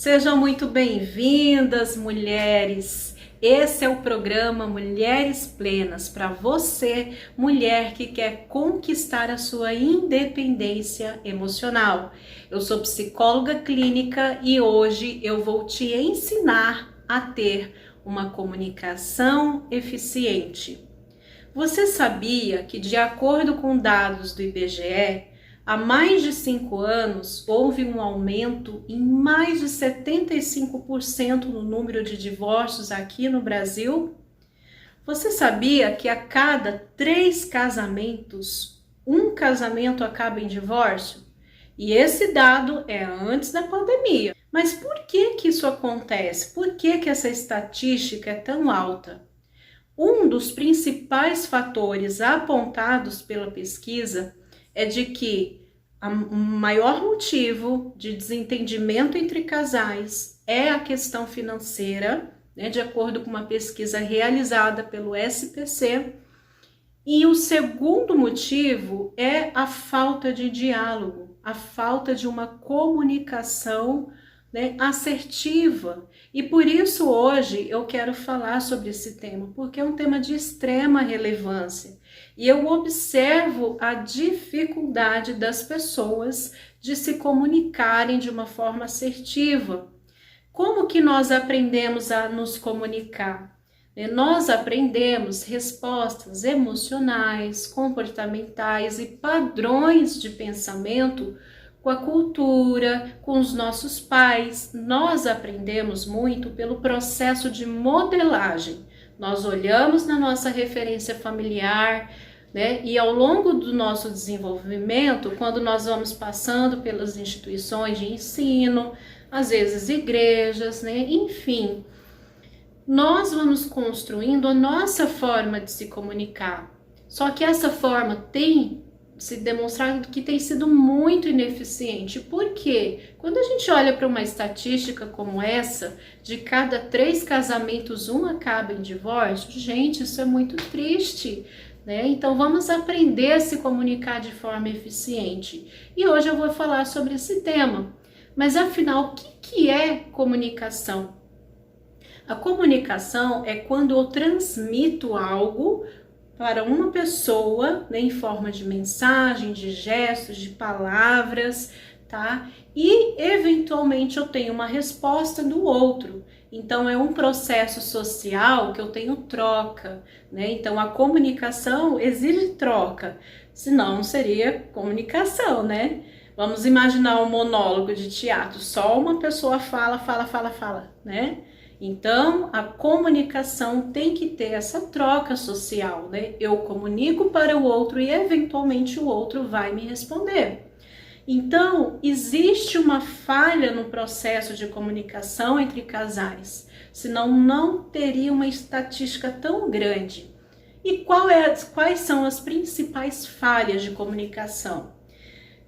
Sejam muito bem-vindas, mulheres. Esse é o programa Mulheres Plenas para você, mulher que quer conquistar a sua independência emocional. Eu sou psicóloga clínica e hoje eu vou te ensinar a ter uma comunicação eficiente. Você sabia que, de acordo com dados do IBGE, há mais de 5 anos, houve um aumento em mais de 75% no número de divórcios aqui no Brasil? Você sabia que a cada 3 casamentos, um casamento acaba em divórcio? E esse dado é antes da pandemia. Mas por que isso acontece? Por que essa estatística é tão alta? Um dos principais fatores apontados pela pesquisa é de que o maior motivo de desentendimento entre casais é a questão financeira, de acordo com uma pesquisa realizada pelo SPC. E o segundo motivo é a falta de diálogo, a falta de uma comunicação assertiva. E por isso hoje eu quero falar sobre esse tema, porque é um tema de extrema relevância. E eu observo a dificuldade das pessoas de se comunicarem de uma forma assertiva. Como que nós aprendemos a nos comunicar? Nós aprendemos respostas emocionais, comportamentais e padrões de pensamento com a cultura, com os nossos pais. Nós aprendemos muito pelo processo de modelagem. Nós olhamos na nossa referência familiar, e ao longo do nosso desenvolvimento, quando nós vamos passando pelas instituições de ensino, às vezes igrejas, enfim, nós vamos construindo a nossa forma de se comunicar. Só que essa forma tem se demonstrado que tem sido muito ineficiente. Por quê? Quando a gente olha para uma estatística como essa, de cada 3 casamentos, um acaba em divórcio, gente, isso é muito triste, Então vamos aprender a se comunicar de forma eficiente. E hoje eu vou falar sobre esse tema. Mas afinal, o que é comunicação? A comunicação é quando eu transmito algo para uma pessoa, em forma de mensagem, de gestos, de palavras, tá? E eventualmente eu tenho uma resposta do outro. Então é um processo social que eu tenho troca, Então a comunicação exige troca, senão não seria comunicação, Vamos imaginar um monólogo de teatro, só uma pessoa fala, Então, a comunicação tem que ter essa troca social, Eu comunico para o outro e eventualmente o outro vai me responder. Então, existe uma falha no processo de comunicação entre casais, senão não teria uma estatística tão grande. E quais são as principais falhas de comunicação?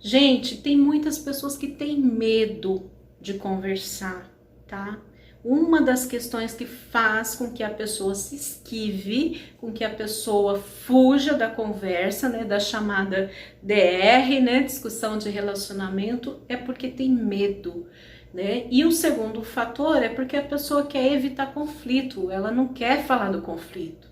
Gente, tem muitas pessoas que têm medo de conversar, tá? Uma das questões que faz com que a pessoa se esquive, com que a pessoa fuja da conversa, da chamada DR, discussão de relacionamento, é porque tem medo, E o segundo fator é porque a pessoa quer evitar conflito, ela não quer falar do conflito.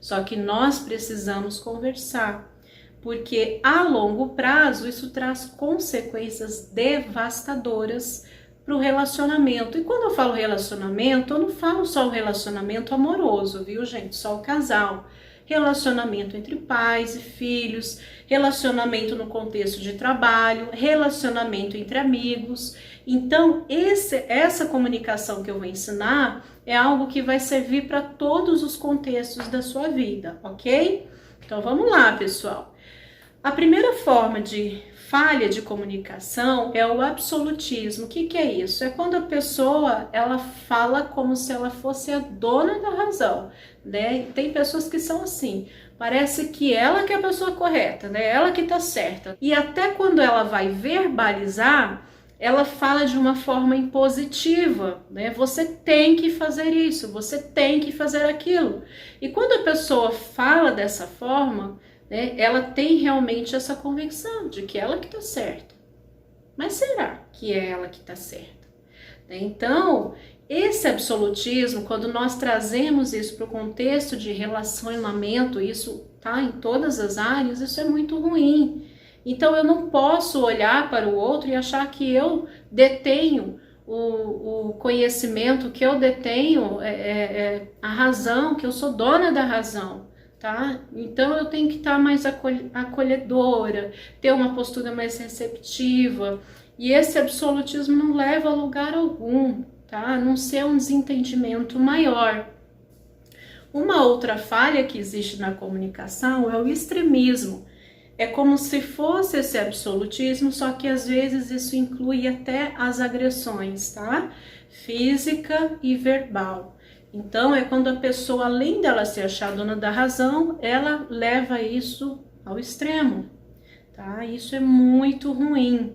Só que nós precisamos conversar, porque a longo prazo isso traz consequências devastadoras para o relacionamento. E quando eu falo relacionamento, eu não falo só o relacionamento amoroso, viu, gente? Só o casal. Relacionamento entre pais e filhos, relacionamento no contexto de trabalho, relacionamento entre amigos. Então, essa comunicação que eu vou ensinar é algo que vai servir para todos os contextos da sua vida, ok? Então, vamos lá, pessoal. A primeira forma de falha de comunicação é o absolutismo. O que é isso? É quando a pessoa ela fala como se ela fosse a dona da razão, Tem pessoas que são assim, parece que ela que é a pessoa correta, Ela que tá certa. E até quando ela vai verbalizar, ela fala de uma forma impositiva, Você tem que fazer isso, você tem que fazer aquilo. E quando a pessoa fala dessa forma, ela tem realmente essa convicção de que ela que está certa. Mas será que é ela que está certa? Então, esse absolutismo, quando nós trazemos isso para o contexto de relacionamento, isso tá em todas as áreas, isso é muito ruim. Então eu não posso olhar para o outro e achar que eu detenho o conhecimento, que eu detenho a razão, que eu sou dona da razão, tá? Então eu tenho que estar mais acolhedora, ter uma postura mais receptiva, e esse absolutismo não leva a lugar algum, tá? A não ser um desentendimento maior. Uma outra falha que existe na comunicação é o extremismo. É como se fosse esse absolutismo, só que às vezes isso inclui até as agressões, tá? Física e verbal. Então é quando a pessoa, além dela se achar dona da razão, ela leva isso ao extremo, tá? Isso é muito ruim.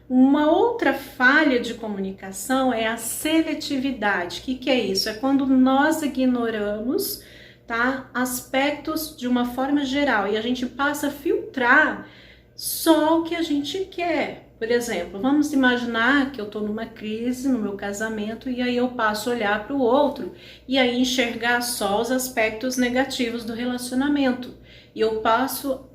Uma outra falha de comunicação é a seletividade. O que é isso? É quando nós ignoramos, tá, aspectos de uma forma geral e a gente passa a filtrar só o que a gente quer. Por exemplo, vamos imaginar que eu estou numa crise no meu casamento e aí eu passo a olhar para o outro e aí enxergar só os aspectos negativos do relacionamento. E eu passo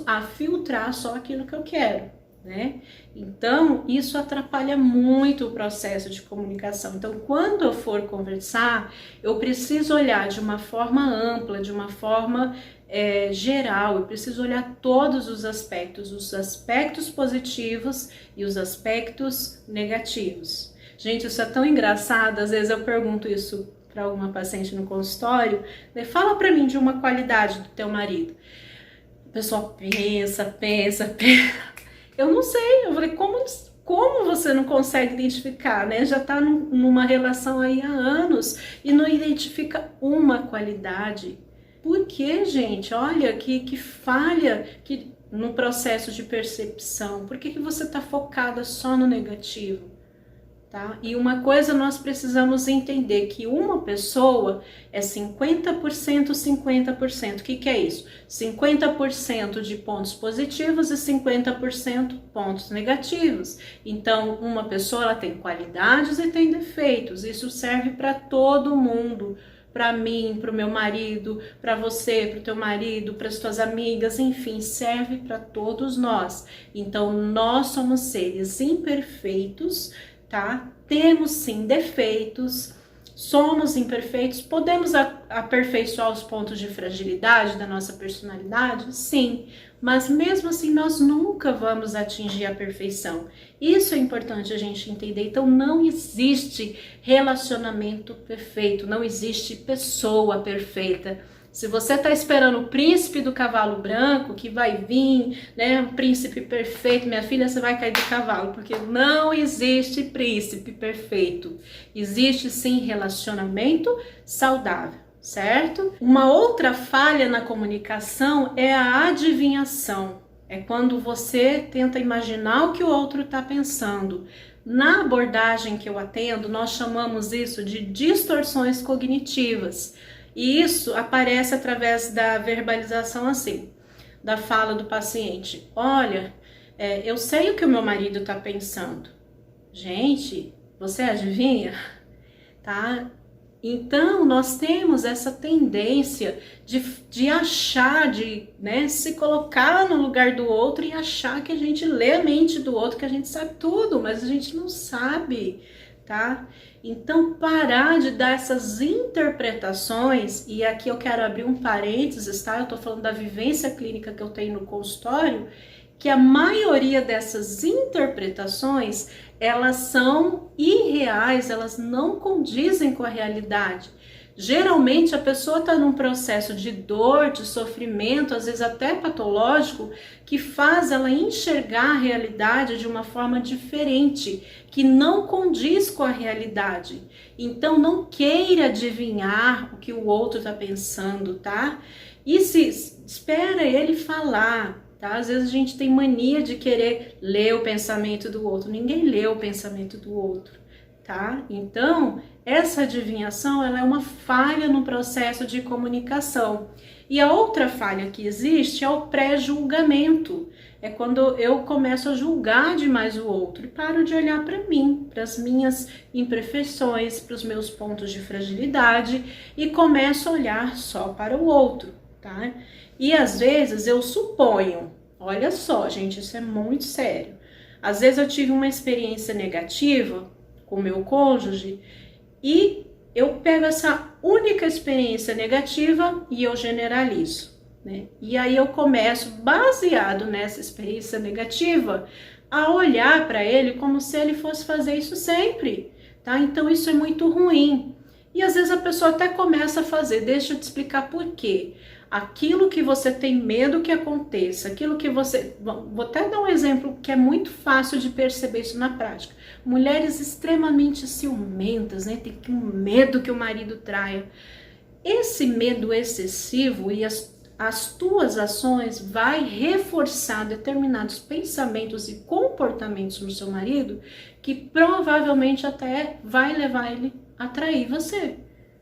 a filtrar só aquilo que eu quero, né? Então, isso atrapalha muito o processo de comunicação. Então, quando eu for conversar, eu preciso olhar de uma forma ampla, de uma forma geral, eu preciso olhar todos os aspectos positivos e os aspectos negativos. Gente, isso é tão engraçado, às vezes eu pergunto isso para alguma paciente no consultório, né? Fala para mim de uma qualidade do teu marido. A pessoa pensa. Eu não sei, eu falei, como você não consegue identificar, né? Já tá numa relação aí há anos e não identifica uma qualidade. Por que, gente? Olha, que falha no processo de percepção. Por que você tá focada só no negativo? Tá? E uma coisa nós precisamos entender, que uma pessoa é 50%, 50%. O que é isso? 50% de pontos positivos e 50% pontos negativos. Então, uma pessoa ela tem qualidades e tem defeitos. Isso serve para todo mundo. Para mim, para o meu marido, para você, para o teu marido, para as tuas amigas, enfim, serve para todos nós. Então, nós somos seres imperfeitos, tá? Temos sim defeitos, somos imperfeitos, podemos aperfeiçoar os pontos de fragilidade da nossa personalidade? Sim, mas mesmo assim nós nunca vamos atingir a perfeição. Isso é importante a gente entender. Então não existe relacionamento perfeito, não existe pessoa perfeita. Se você está esperando o príncipe do cavalo branco, que vai vir, né, um príncipe perfeito, minha filha, você vai cair do cavalo, porque não existe príncipe perfeito. Existe sim relacionamento saudável, certo? Uma outra falha na comunicação é a adivinhação. É quando você tenta imaginar o que o outro está pensando. Na abordagem que eu atendo, nós chamamos isso de distorções cognitivas. E isso aparece através da verbalização assim, da fala do paciente. Olha, eu sei o que o meu marido está pensando. Gente, você adivinha? Tá? Então, nós temos essa tendência de achar, né, se colocar no lugar do outro e achar que a gente lê a mente do outro, que a gente sabe tudo, mas a gente não sabe, tá? Então, parar de dar essas interpretações, e aqui eu quero abrir um parênteses, tá? Eu tô falando da vivência clínica que eu tenho no consultório, que a maioria dessas interpretações, elas são irreais, elas não condizem com a realidade. Geralmente a pessoa está num processo de dor, de sofrimento, às vezes até patológico, que faz ela enxergar a realidade de uma forma diferente, que não condiz com a realidade. Então não queira adivinhar o que o outro está pensando, tá? E se espera ele falar. Tá? Às vezes a gente tem mania de querer ler o pensamento do outro. Ninguém lê o pensamento do outro, tá? Então, essa adivinhação, ela é uma falha no processo de comunicação. E a outra falha que existe é o pré-julgamento. É quando eu começo a julgar demais o outro e paro de olhar para mim, para as minhas imperfeições, para os meus pontos de fragilidade e começo a olhar só para o outro, tá? E às vezes eu suponho, olha só, gente, isso é muito sério. Às vezes eu tive uma experiência negativa com o meu cônjuge e eu pego essa única experiência negativa e eu generalizo, né? E aí eu começo, baseado nessa experiência negativa, a olhar para ele como se ele fosse fazer isso sempre, tá? Então isso é muito ruim. E às vezes a pessoa até começa a fazer, deixa eu te explicar por quê. Aquilo que você tem medo que aconteça, aquilo que você... Vou até dar um exemplo que é muito fácil de perceber isso na prática. Mulheres extremamente ciumentas, né? Tem um medo que o marido traia. Esse medo excessivo e as tuas ações vai reforçar determinados pensamentos e comportamentos no seu marido que provavelmente até vai levar ele a trair você.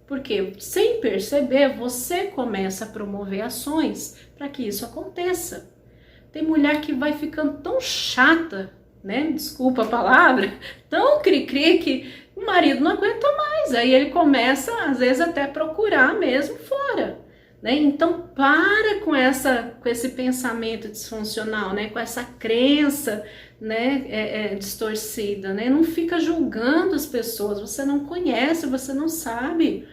Porque, sem perceber, você começa a promover ações para que isso aconteça. Tem mulher que vai ficando tão chata, né? Desculpa a palavra, tão cri-cri que o marido não aguenta mais. Aí ele começa, às vezes, até procurar mesmo fora, né? Então, para com esse pensamento disfuncional, né? Com essa crença, né? Distorcida, né? Não fica julgando as pessoas, você não conhece, você não sabe.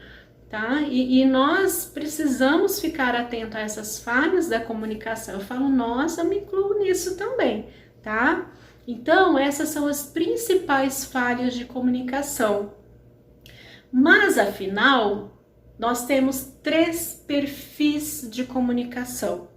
Tá? E nós precisamos ficar atento a essas falhas da comunicação. Eu falo nós, eu me incluo nisso também, tá? Então, essas são as principais falhas de comunicação. Mas, afinal, nós temos 3 perfis de comunicação.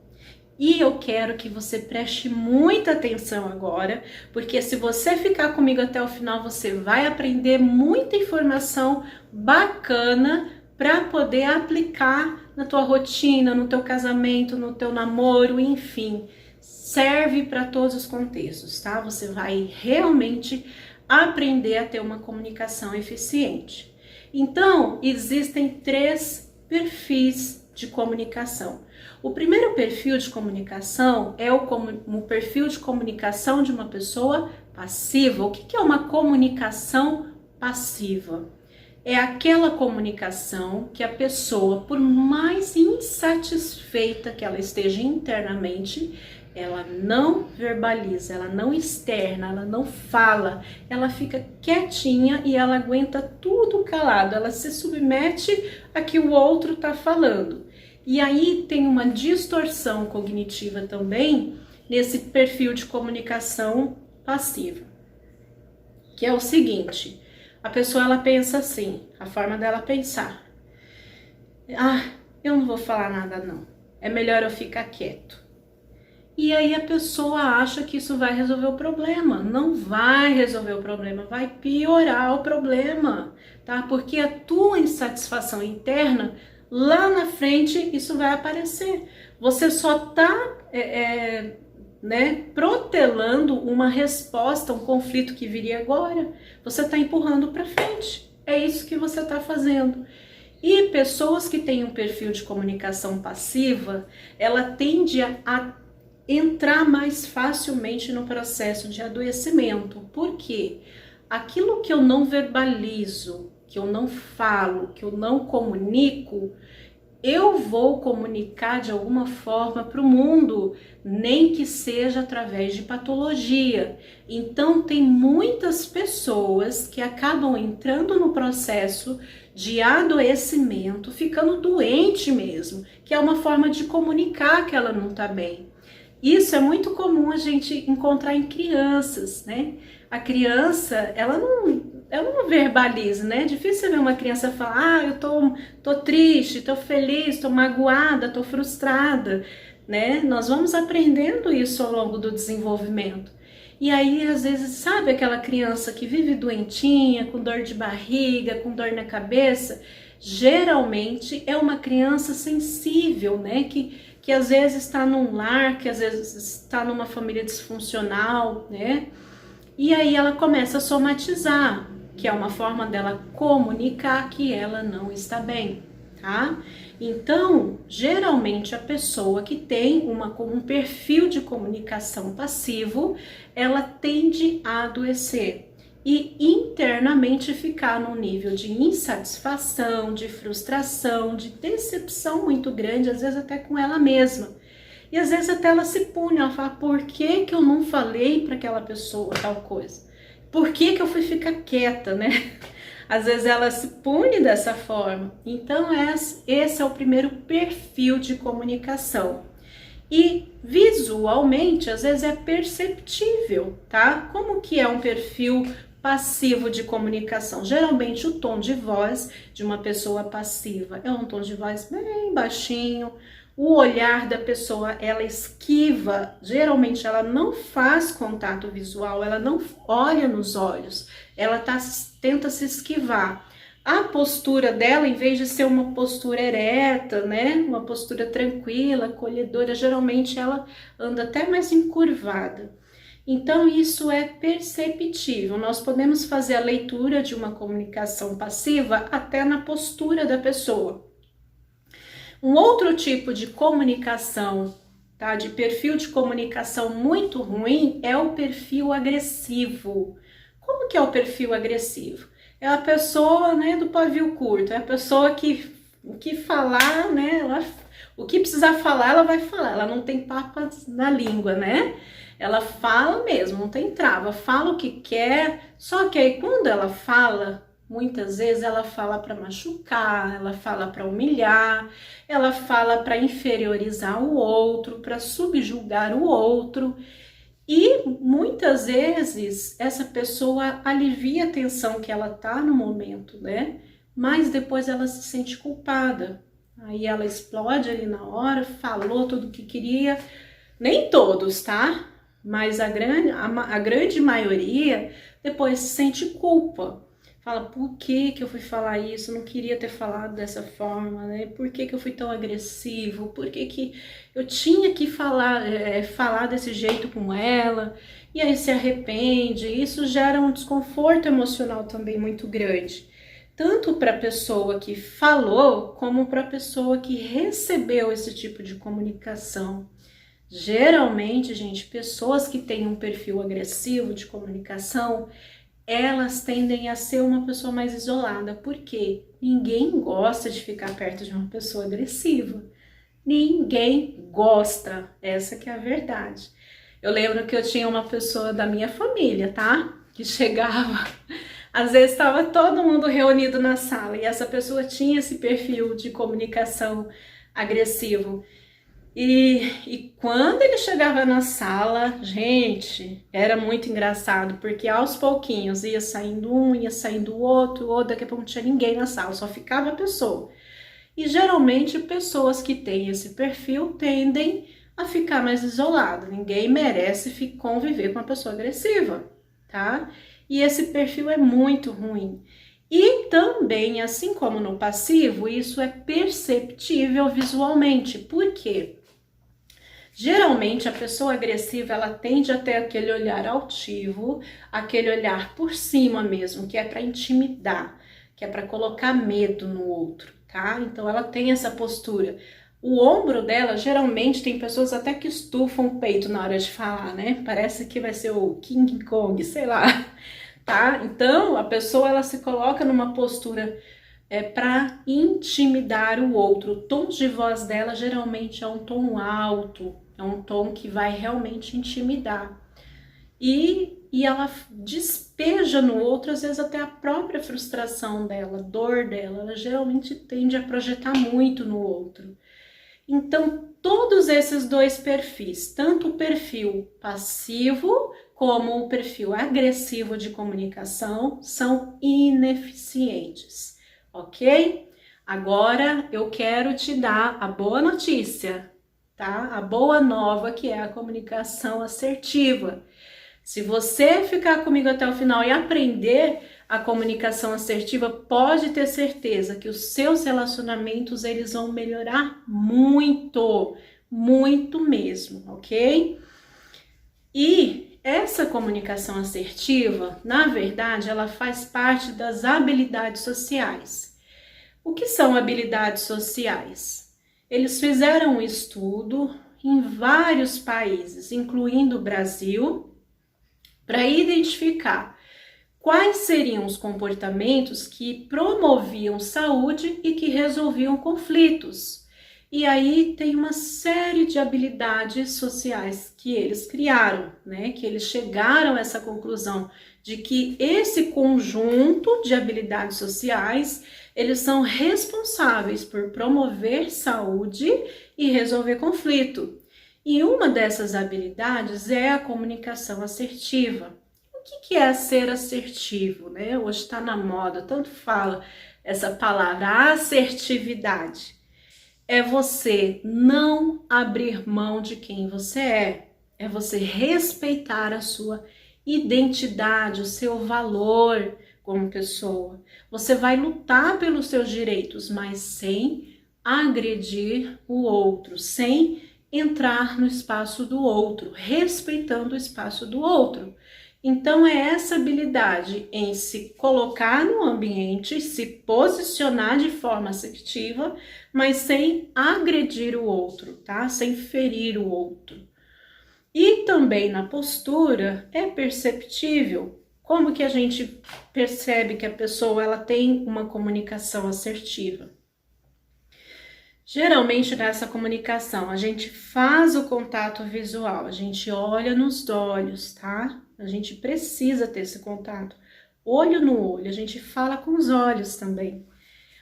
E eu quero que você preste muita atenção agora, porque se você ficar comigo até o final, você vai aprender muita informação bacana para poder aplicar na tua rotina, no teu casamento, no teu namoro, enfim, serve para todos os contextos, tá? Você vai realmente aprender a ter uma comunicação eficiente. Então, existem 3 perfis de comunicação. O primeiro perfil de comunicação é o perfil de comunicação de uma pessoa passiva. O que é uma comunicação passiva? É aquela comunicação que a pessoa, por mais insatisfeita que ela esteja internamente, ela não verbaliza, ela não externa, ela não fala, ela fica quietinha e ela aguenta tudo calado, ela se submete a que o outro está falando. E aí tem uma distorção cognitiva também nesse perfil de comunicação passiva, que é o seguinte: a pessoa, ela pensa assim, a forma dela pensar: ah, eu não vou falar nada não, é melhor eu ficar quieto. E aí a pessoa acha que isso vai resolver o problema. Não vai resolver o problema, vai piorar o problema, tá? Porque a tua insatisfação interna, lá na frente, isso vai aparecer. Você só tá protelando uma resposta, um conflito que viria agora. Você está empurrando para frente. É isso que você está fazendo. E pessoas que têm um perfil de comunicação passiva, ela tende a entrar mais facilmente no processo de adoecimento. Por quê? Aquilo que eu não verbalizo, que eu não falo, que eu não comunico, eu vou comunicar de alguma forma para o mundo, nem que seja através de patologia. Então, tem muitas pessoas que acabam entrando no processo de adoecimento, ficando doente mesmo, que é uma forma de comunicar que ela não está bem. Isso é muito comum a gente encontrar em crianças, né? A criança, ela não verbaliza, né? É difícil ver uma criança falar: ah, eu tô triste, tô feliz, tô magoada, tô frustrada, né? Nós vamos aprendendo isso ao longo do desenvolvimento. E aí, às vezes, sabe aquela criança que vive doentinha, com dor de barriga, com dor na cabeça? Geralmente é uma criança sensível, né? Que às vezes está num lar, que às vezes está numa família disfuncional, né? E aí ela começa a somatizar. que é uma forma dela comunicar que ela não está bem, tá? Então, geralmente a pessoa que tem um perfil de comunicação passivo, ela tende a adoecer e internamente ficar num nível de insatisfação, de frustração, de decepção muito grande, às vezes até com ela mesma. E às vezes até ela se pune, ela fala, por que que eu não falei para aquela pessoa tal coisa? Por que que eu fui ficar quieta, né? Às vezes ela se pune dessa forma. Então esse é o primeiro perfil de comunicação. E visualmente, às vezes é perceptível, tá? Como que é um perfil passivo de comunicação? Geralmente o tom de voz de uma pessoa passiva é um tom de voz bem baixinho. O olhar da pessoa, ela esquiva, geralmente ela não faz contato visual, ela não olha nos olhos, ela tenta se esquivar. A postura dela, em vez de ser uma postura ereta, né, uma postura tranquila, acolhedora, geralmente ela anda até mais encurvada. Então isso é perceptível, nós podemos fazer a leitura de uma comunicação passiva até na postura da pessoa. Um outro tipo de comunicação, tá? De perfil de comunicação muito ruim é o perfil agressivo. Como que é o perfil agressivo? É a pessoa, né, do pavio curto, é a pessoa que o que falar, né, o que precisar falar, ela vai falar, ela não tem papas na língua, né? Ela fala mesmo, não tem trava, fala o que quer, só que aí quando ela fala, muitas vezes ela fala para machucar, ela fala para humilhar, ela fala para inferiorizar o outro, para subjugar o outro. E muitas vezes essa pessoa alivia a tensão que ela tá no momento, né? Mas depois ela se sente culpada. Aí ela explode ali na hora, falou tudo o que queria. Nem todos, tá? Mas a grande maioria depois se sente culpa. Fala, por que que eu fui falar isso? Eu não queria ter falado dessa forma, né? Por que que eu fui tão agressivo? Por que que eu tinha que falar desse jeito com ela? E aí se arrepende. Isso gera um desconforto emocional também muito grande. Tanto para a pessoa que falou, como para a pessoa que recebeu esse tipo de comunicação. Geralmente, gente, pessoas que têm um perfil agressivo de comunicação, elas tendem a ser uma pessoa mais isolada, porque ninguém gosta de ficar perto de uma pessoa agressiva. Ninguém gosta, essa que é a verdade. Eu lembro que eu tinha uma pessoa da minha família, tá? Que chegava, às vezes estava todo mundo reunido na sala e essa pessoa tinha esse perfil de comunicação agressivo. E quando ele chegava na sala, gente, era muito engraçado, porque aos pouquinhos ia saindo um, ia saindo o outro, ou daqui a pouco não tinha ninguém na sala, só ficava a pessoa. E geralmente pessoas que têm esse perfil tendem a ficar mais isoladas, ninguém merece conviver com uma pessoa agressiva, tá? E esse perfil é muito ruim. E também, assim como no passivo, isso é perceptível visualmente. Por quê? Geralmente a pessoa agressiva, ela tende a ter aquele olhar altivo, aquele olhar por cima mesmo, que é para intimidar, que é para colocar medo no outro, tá? Então ela tem essa postura. O ombro dela, geralmente tem pessoas até que estufam o peito na hora de falar, né? Parece que vai ser o King Kong, sei lá, tá? Então a pessoa, ela se coloca numa postura para intimidar o outro. O tom de voz dela geralmente é um tom alto, é um tom que vai realmente intimidar. E ela despeja no outro, às vezes até a própria frustração dela, a dor dela, ela geralmente tende a projetar muito no outro. Então, todos esses dois perfis, tanto o perfil passivo como o perfil agressivo de comunicação, são ineficientes. Ok? Agora eu quero te dar a boa notícia, tá? A boa nova, que é a comunicação assertiva. Se você ficar comigo até o final e aprender a comunicação assertiva, pode ter certeza que os seus relacionamentos, eles vão melhorar muito, muito mesmo, ok? E essa comunicação assertiva, na verdade, ela faz parte das habilidades sociais. O que são habilidades sociais? Eles fizeram um estudo em vários países, incluindo o Brasil, para identificar quais seriam os comportamentos que promoviam saúde e que resolviam conflitos. E aí tem uma série de habilidades sociais que eles criaram, né? Que eles chegaram a essa conclusão de que esse conjunto de habilidades sociais, eles são responsáveis por promover saúde e resolver conflito. E uma dessas habilidades é a comunicação assertiva. O que é ser assertivo, né? Hoje está na moda, tanto fala essa palavra, assertividade. É você não abrir mão de quem você é você respeitar a sua identidade, o seu valor como pessoa. Você vai lutar pelos seus direitos, mas sem agredir o outro, sem entrar no espaço do outro, respeitando o espaço do outro. Então é essa habilidade em se colocar no ambiente, se posicionar de forma assertiva, mas sem agredir o outro, tá? Sem ferir o outro. E também na postura é perceptível como que a gente percebe que a pessoa ela tem uma comunicação assertiva. Geralmente nessa comunicação a gente faz o contato visual, a gente olha nos olhos, tá? A gente precisa ter esse contato, olho no olho, a gente fala com os olhos também.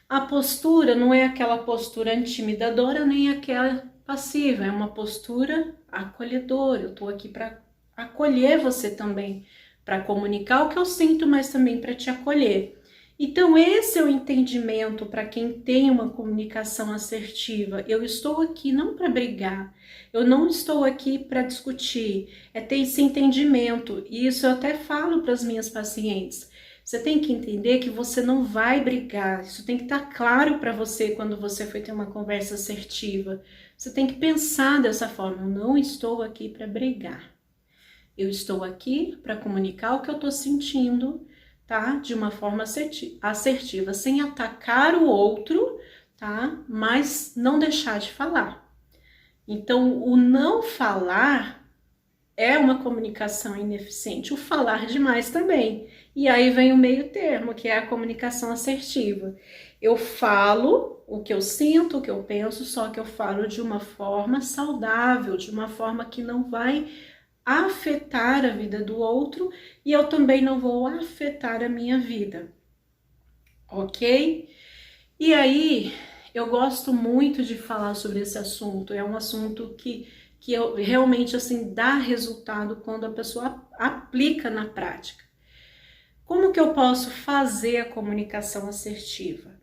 A postura não é aquela postura intimidadora nem aquela passiva, é uma postura acolhedora. Eu tô aqui para acolher você também, para comunicar o que eu sinto, mas também para te acolher. Então esse é o entendimento para quem tem uma comunicação assertiva. Eu estou aqui não para brigar, eu não estou aqui para discutir, é ter esse entendimento. E isso eu até falo para as minhas pacientes. Você tem que entender que você não vai brigar, isso tem que estar claro para você quando você for ter uma conversa assertiva. Você tem que pensar dessa forma, eu não estou aqui para brigar. Eu estou aqui para comunicar o que eu estou sentindo, tá? De uma forma assertiva, sem atacar o outro, tá? Mas não deixar de falar. Então, o não falar é uma comunicação ineficiente, o falar demais também. E aí vem o meio termo, que é a comunicação assertiva. Eu falo o que eu sinto, o que eu penso, só que eu falo de uma forma saudável, de uma forma que não vai afetar a vida do outro e eu também não vou afetar a minha vida, ok? E aí, eu gosto muito de falar sobre esse assunto, é um assunto que eu, realmente assim dá resultado quando a pessoa aplica na prática. Como que eu posso fazer a comunicação assertiva?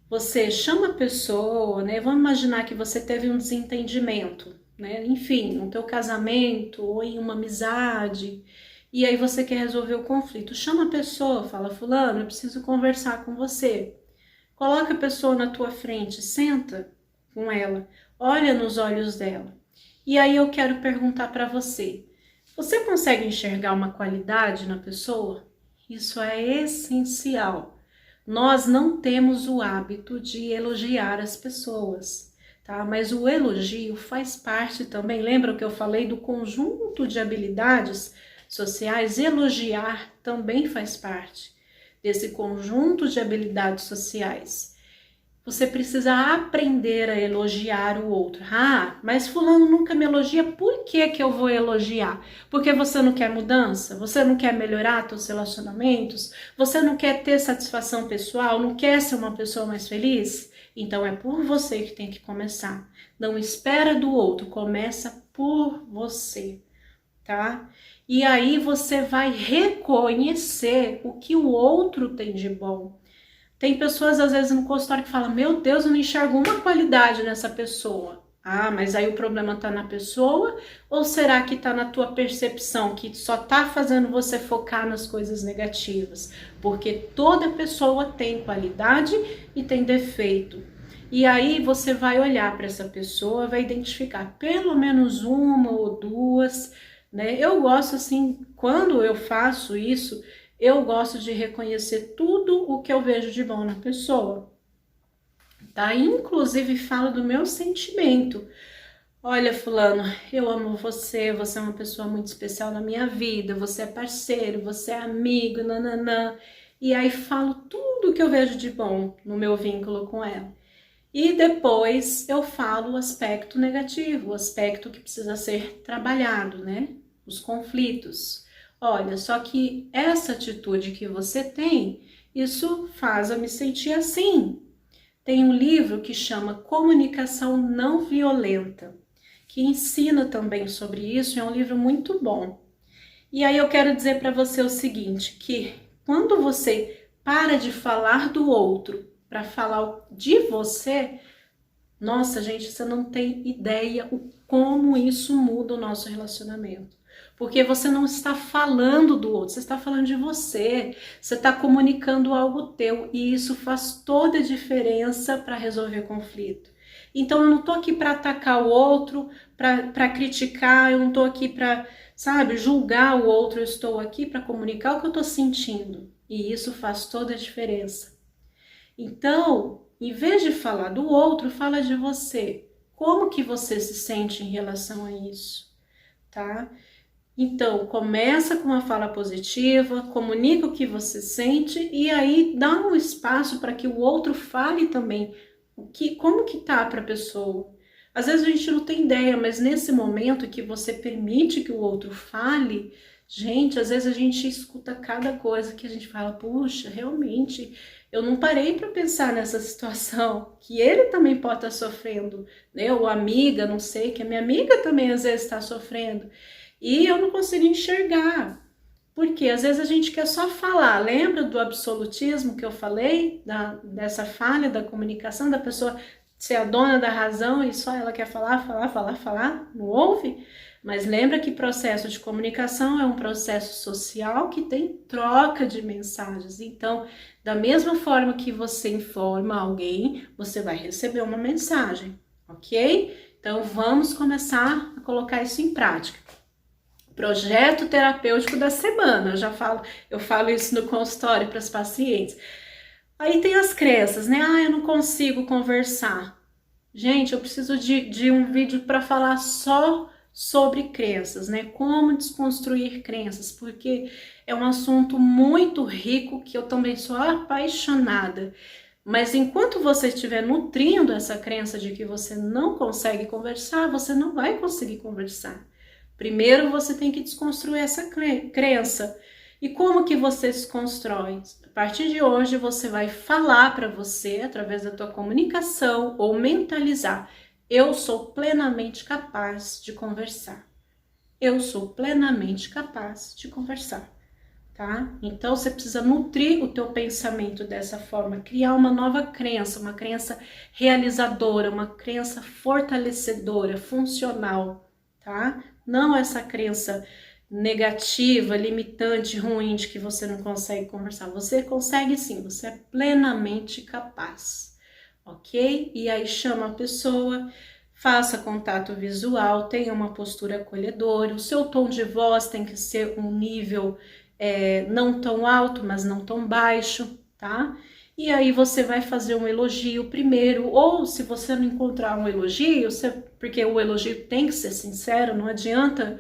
Você chama a pessoa, né? Vamos imaginar que você teve um desentendimento, né? Enfim, no teu casamento ou em uma amizade, e aí você quer resolver o conflito. Chama a pessoa, fala, fulano, eu preciso conversar com você. Coloca a pessoa na tua frente, senta com ela, olha nos olhos dela. E aí eu quero perguntar para você, você consegue enxergar uma qualidade na pessoa? Isso é essencial. Nós não temos o hábito de elogiar as pessoas, tá? Mas o elogio faz parte também, lembra que eu falei do conjunto de habilidades sociais? Elogiar também faz parte desse conjunto de habilidades sociais. Você precisa aprender a elogiar o outro. Ah, mas fulano nunca me elogia, por que que eu vou elogiar? Porque você não quer mudança? Você não quer melhorar seus relacionamentos? Você não quer ter satisfação pessoal? Não quer ser uma pessoa mais feliz? Então é por você que tem que começar. Não espera do outro, começa por você, tá? E aí você vai reconhecer o que o outro tem de bom. Tem pessoas, às vezes, no consultório que falam, meu Deus, eu não enxergo uma qualidade nessa pessoa. Ah, mas aí o problema tá na pessoa? Ou será que tá na tua percepção, que só tá fazendo você focar nas coisas negativas? Porque toda pessoa tem qualidade e tem defeito. E aí você vai olhar para essa pessoa, vai identificar pelo menos uma ou duas, né? Eu gosto assim, quando eu faço isso, eu gosto de reconhecer tudo o que eu vejo de bom na pessoa, tá? Inclusive falo do meu sentimento. Olha, fulano, eu amo você, você é uma pessoa muito especial na minha vida, você é parceiro, você é amigo, nananã. E aí falo tudo que eu vejo de bom no meu vínculo com ela. E depois eu falo o aspecto negativo, o aspecto que precisa ser trabalhado, né? Os conflitos. Olha, só que essa atitude que você tem, isso faz eu me sentir assim. Tem um livro que chama Comunicação Não Violenta, que ensina também sobre isso, é um livro muito bom. E aí eu quero dizer para você o seguinte, que quando você para de falar do outro para falar de você, nossa, gente, você não tem ideia o como isso muda o nosso relacionamento. Porque você não está falando do outro, você está falando de você, você está comunicando algo teu e isso faz toda a diferença para resolver conflito. Então eu não tô aqui para atacar o outro, para criticar, eu não tô aqui para, sabe, julgar o outro, eu estou aqui para comunicar o que eu tô sentindo. E isso faz toda a diferença. Então, em vez de falar do outro, fala de você. Como que você se sente em relação a isso, tá? Então, começa com uma fala positiva, comunica o que você sente e aí dá um espaço para que o outro fale também como que tá para a pessoa. Às vezes a gente não tem ideia, mas nesse momento que você permite que o outro fale, gente, às vezes a gente escuta cada coisa que a gente fala, puxa, realmente, eu não parei para pensar nessa situação, que ele também pode estar sofrendo, né? Ou amiga, não sei, que a minha amiga também às vezes está sofrendo. E eu não consigo enxergar. Porque às vezes a gente quer só falar. Lembra do absolutismo que eu falei? Dessa falha da comunicação, da pessoa ser a dona da razão e só ela quer falar, falar, falar, falar? Não ouve? Mas lembra que processo de comunicação é um processo social que tem troca de mensagens. Então, da mesma forma que você informa alguém, você vai receber uma mensagem, ok? Então, vamos começar a colocar isso em prática. Projeto terapêutico da semana, eu falo isso no consultório para os pacientes. Aí tem as crenças, né? Eu não consigo conversar. Gente, eu preciso de um vídeo para falar só sobre crenças, né? Como desconstruir crenças, porque é um assunto muito rico que eu também sou apaixonada. Mas enquanto você estiver nutrindo essa crença de que você não consegue conversar, você não vai conseguir conversar. Primeiro você tem que desconstruir essa crença. E como que você desconstrói? A partir de hoje você vai falar para você, através da tua comunicação, ou mentalizar. Eu sou plenamente capaz de conversar. Eu sou plenamente capaz de conversar, tá? Então você precisa nutrir o teu pensamento dessa forma, criar uma nova crença, uma crença realizadora, uma crença fortalecedora, funcional, tá? Não essa crença negativa, limitante, ruim de que você não consegue conversar. Você consegue sim, você é plenamente capaz, ok? E aí chama a pessoa, faça contato visual, tenha uma postura acolhedora, o seu tom de voz tem que ser um nível não tão alto, mas não tão baixo, tá? E aí você vai fazer um elogio primeiro, ou se você não encontrar um elogio, porque o elogio tem que ser sincero, não adianta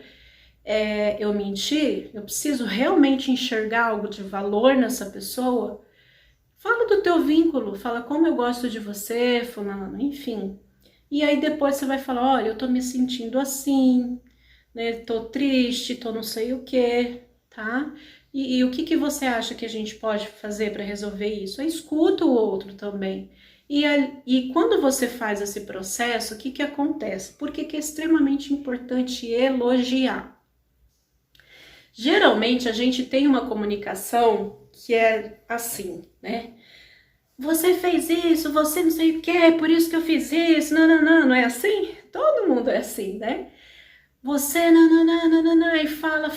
eu mentir, eu preciso realmente enxergar algo de valor nessa pessoa. Fala do teu vínculo, fala como eu gosto de você, fulano, enfim. E aí depois você vai falar, olha, eu tô me sentindo assim, né, tô triste, tô não sei o que, tá? E o que você acha que a gente pode fazer para resolver isso? Escuta o outro também. E quando você faz esse processo, o que acontece? Porque que é extremamente importante elogiar. Geralmente a gente tem uma comunicação que é assim, né? Você fez isso, você não sei o que, por isso que eu fiz isso, não é assim? Todo mundo é assim, né? Você não, e fala.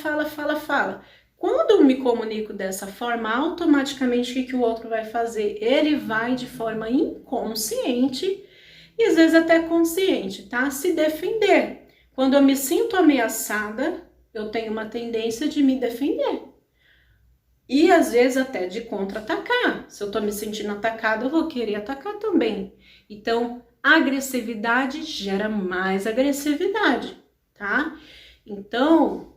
Quando eu me comunico dessa forma, automaticamente o que o outro vai fazer? Ele vai de forma inconsciente e às vezes até consciente, tá? Se defender. Quando eu me sinto ameaçada, eu tenho uma tendência de me defender. E às vezes até de contra-atacar. Se eu tô me sentindo atacada, eu vou querer atacar também. Então, agressividade gera mais agressividade, tá? Então,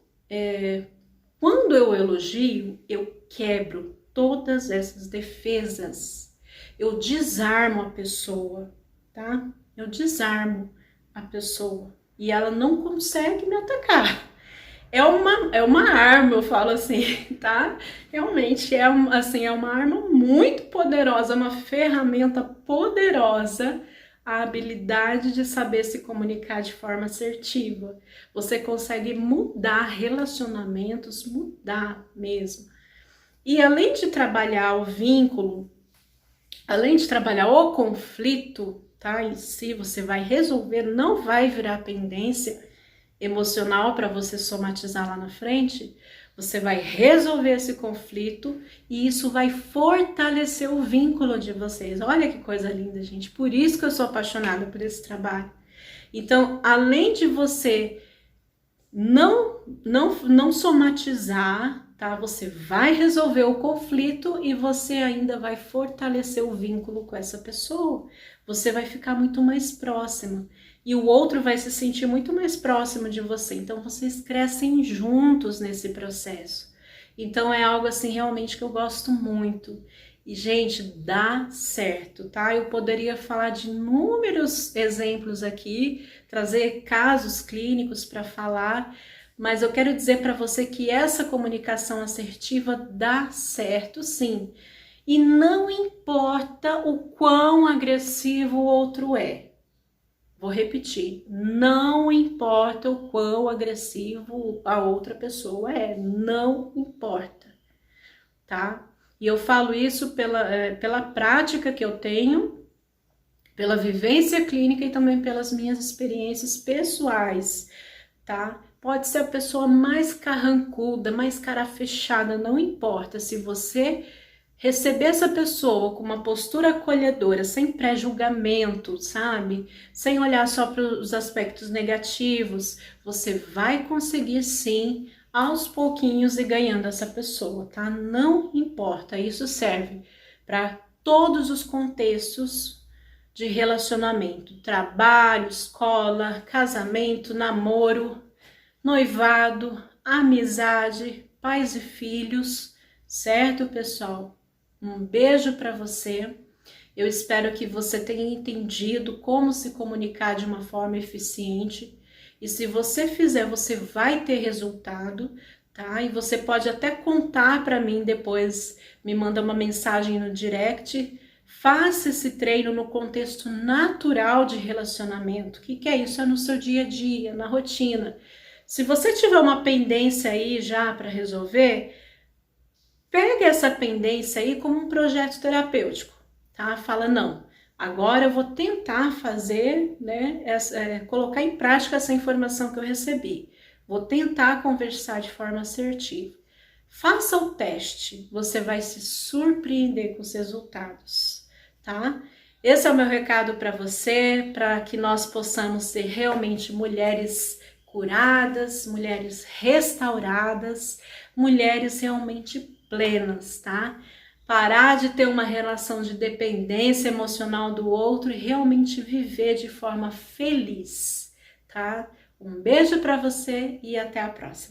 quando eu elogio, eu quebro todas essas defesas. Eu desarmo a pessoa, tá? Eu desarmo a pessoa. E ela não consegue me atacar. É uma arma, eu falo assim, tá? Realmente é uma arma muito poderosa, uma ferramenta poderosa, a habilidade de saber se comunicar de forma assertiva. Você consegue mudar relacionamentos, mudar mesmo. E além de trabalhar o vínculo, além de trabalhar o conflito, tá? Em si, você vai resolver, não vai virar pendência emocional para você somatizar lá na frente. Você vai resolver esse conflito e isso vai fortalecer o vínculo de vocês. Olha que coisa linda, gente. Por isso que eu sou apaixonada por esse trabalho. Então, além de você não somatizar, tá? Você vai resolver o conflito e você ainda vai fortalecer o vínculo com essa pessoa. Você vai ficar muito mais próxima. E o outro vai se sentir muito mais próximo de você. Então, vocês crescem juntos nesse processo. Então, é algo assim realmente que eu gosto muito. E, gente, dá certo, tá? Eu poderia falar de inúmeros exemplos aqui, trazer casos clínicos para falar, mas eu quero dizer para você que essa comunicação assertiva dá certo, sim. E não importa o quão agressivo o outro é. Vou repetir, não importa o quão agressivo a outra pessoa é, não importa, tá? E eu falo isso pela prática que eu tenho, pela vivência clínica e também pelas minhas experiências pessoais, tá? Pode ser a pessoa mais carrancuda, mais cara fechada, não importa. Se você receber essa pessoa com uma postura acolhedora, sem pré-julgamento, sabe? Sem olhar só para os aspectos negativos, você vai conseguir sim, aos pouquinhos, ir ganhando essa pessoa, tá? Não importa, isso serve para todos os contextos de relacionamento: trabalho, escola, casamento, namoro, noivado, amizade, pais e filhos, certo, pessoal? Um beijo para você. Eu espero que você tenha entendido como se comunicar de uma forma eficiente. E se você fizer, você vai ter resultado, tá? E você pode até contar para mim depois, me manda uma mensagem no direct. Faça esse treino no contexto natural de relacionamento. O que é isso? É no seu dia a dia, na rotina. Se você tiver uma pendência aí já para resolver, pega essa pendência aí como um projeto terapêutico, tá? Fala, não, agora eu vou tentar fazer, né, colocar em prática essa informação que eu recebi. Vou tentar conversar de forma assertiva. Faça o teste, você vai se surpreender com os resultados, tá? Esse é o meu recado para você, para que nós possamos ser realmente mulheres curadas, mulheres restauradas, mulheres realmente plenas, tá? Parar de ter uma relação de dependência emocional do outro e realmente viver de forma feliz, tá? Um beijo para você e até a próxima.